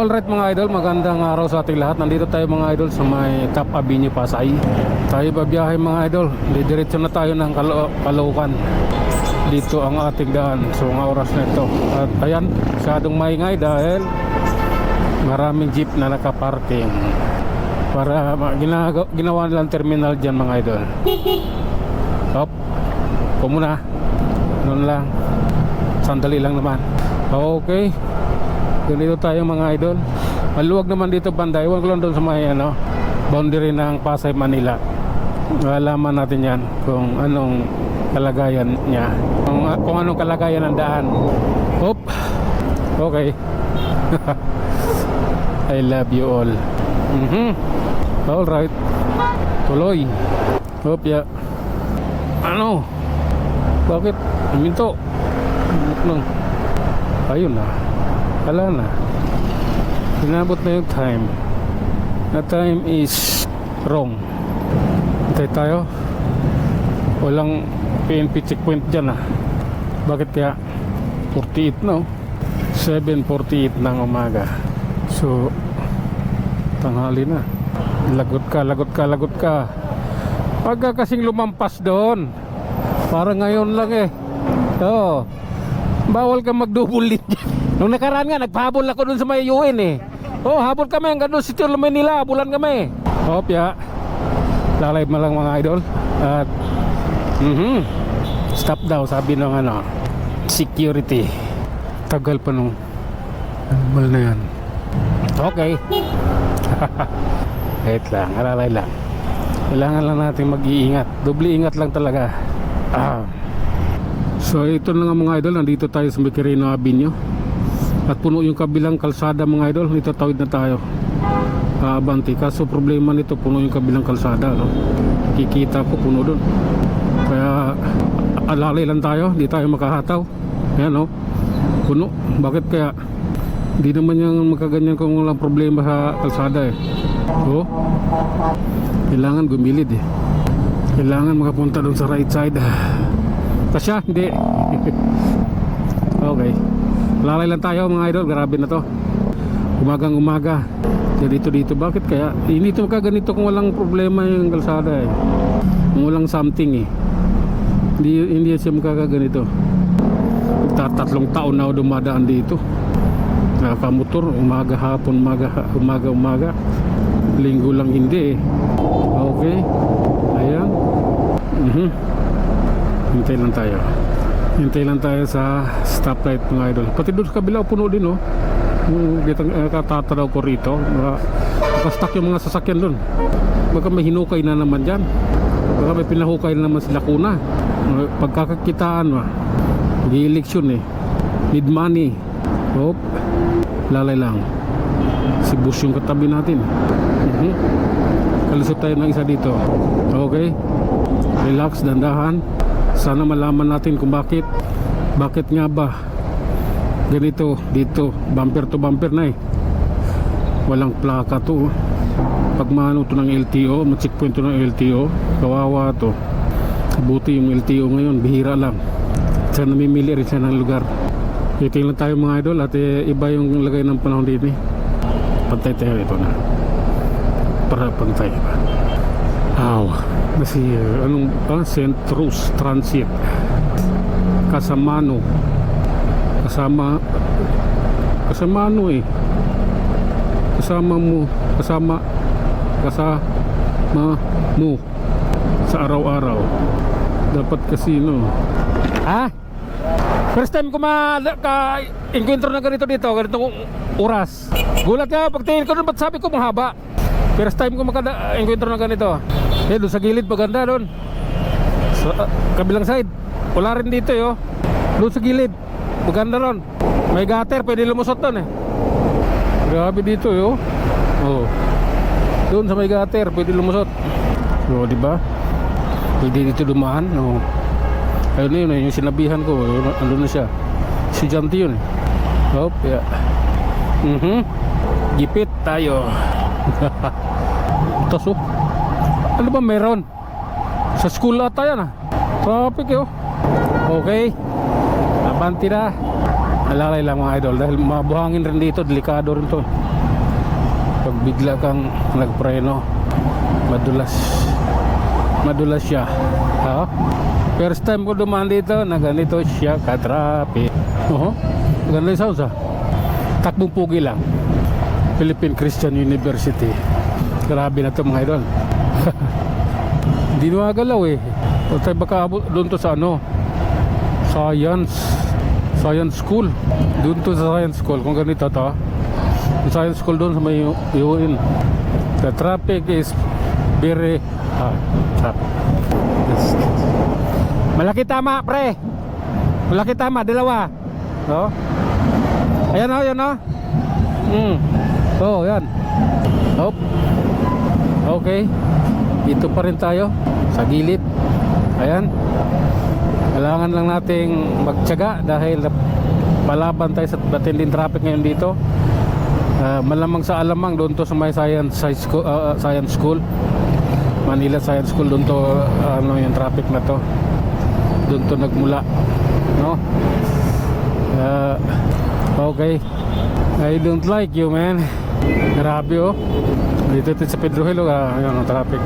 Alright mga idol, magandang araw sa ating lahat. Nandito tayo mga idol sa may Top Avenue, Pasay. Tayo babiyahe mga idol. Didiretso na tayo ng Caloocan. Dito ang ating daan. So mga oras na ito. At ayan, masyadong maingay dahil maraming jeep na nakaparking. Para ginawa nilang terminal dyan mga idol. Hop, kumuna. Noon lang. Sandali lang naman. Okay. Ganito tayo mga idol. Maluwag naman dito banda. Iwan ko lang doon sa may boundary ng Pasay, Manila. Malaman natin yan kung anong kalagayan niya, kung anong kalagayan ng daan. Hop. Okay. I love you all. Alright. Tuloy. Hop ya. Ano? Bakit? Minto. Ayun na. Wala na. Inabot na yung time. The time is wrong. Hintay tayo. Walang PNP checkpoint dyan ah. Bakit kaya 48 na 7:48 ng umaga. So tanghali na. Lagot ka. Pagka kasing lumampas doon. Parang ngayon lang eh. Oo. Bawal ka mag-double lane dyan. Nung nakaraan nga, nagpahabol ako dun sa may UN eh. Oh, habol kami hanggang doon sa Tilo Manila. Habulan kami. Hopya. Lalay mo lang mga idol. At stop daw, sabi ng security. Tagal pa nung animal na yan. Okay. Wait lang, alalay lang. Kailangan lang natin mag-iingat. Doble ingat lang talaga. So ito na nga mga idol, nandito tayo sa Quirino Avenue. At puno yung kabilang kalsada mga idol. Dito tawid na tayo Abanti. Kaso problema nito, puno yung kabilang kalsada Kikita ko puno dun. Kaya alalay lang tayo, di tayo makahataw. Ayan puno. Bakit kaya? Di naman yung magkaganyan kung walang problema sa kalsada eh. Kailangan gumilid eh. Kailangan makapunta dun sa right side. Kasya? Hindi. Okay. Lalay lang tayo mga idol. Grabe na to. Umagang umaga. Dito. Bakit kaya? Hindi ito makaganito kung walang problema yung kalsada eh. Kung walang something eh. Hindi siya makakaganito. 3 taon na ako dumadaan dito. Nakamotor. Umaga hapon. Umaga. Linggo lang hindi eh. Okay. Ayan. Hintay lang tayo sa stoplight mga idol. Pati doon sa kabila puno din katataraw ko rito. Nakastuck yung mga sasakyan doon. Baka may hinukay na naman dyan. Baka may pinahukay na naman sila kuna. Pagkakakitaan di-eleksyon eh. Need money. Hop. Lalay lang. Si Bush yung katabi natin. Kalusot tayo ng isa dito. Okay. Relax, dandahan. Sana malaman natin kung bakit nga ba ganito dito, bumper to bumper na eh. Walang plaka to. Pag maano to ng LTO, ma-checkpoint to ng LTO, kawawa to. Buti yung LTO ngayon, bihira lang. Sana namimili rin siya ng lugar. Tingnan tayo mga idol at iba yung lagay ng panahon dito eh. Pantay tayo ito na. Para pantay pa. Kasi Centrus Transit Kasamano kasama mo sa araw-araw. Dapat kasi first time ko encounter na ganito dito, ganitong oras. Gulat nga pag tingin ko doon, ba't sabi ko mahaba. First time ko encounter na ganito. Doon sa gilid maganda doon. Sa kabilang side. Wala rin dito doon sa gilid. Maganda ron. May gutter, pwede lumusot doon eh. Grabe dito doon sa may gutter, pwede lumusot. So, di ba? Pwede dito dumaan. Ayun yung sinabihan ko. Andun na siya. Estudyante yun eh. Hop, yeah. Gipit tayo. Taso. Ano ba meron? Sa school ata yan Traffic Okay. Abanti na. Alalay lang mga idol. Dahil mabuhangin rin dito. Delikado rin to. bigla kang nagpreno, madulas siya. Ha? First time ko dumaan dito na ganito siya ka-traffic. Ganda yung sounds, takbong pugi lang. Philippine Christian University. Grabe na to mga idol. Hindi galaw eh. O tayo baka abot doon to sa ano, Science School. Doon to sa Science School. Kung ganito to, yung Science School doon sa may UN. The traffic is very traffic. Malaki tama, pre. Malaki tama, dalawa. No? Ayan o, yan o. Oh, yan. Hop. Okay. Dito pa rin tayo sa gilid. Ayan. Kailangan lang nating magtiyaga dahil palaban tayo sa matinding traffic ngayon dito. Malamang sa alamang doon to sa may Science School. Manila Science School, doon to yung traffic na to. Doon to nagmula, no? Okay. I don't like you, man. Grabe oh. Dito sa Pedro Hill, yung traffic.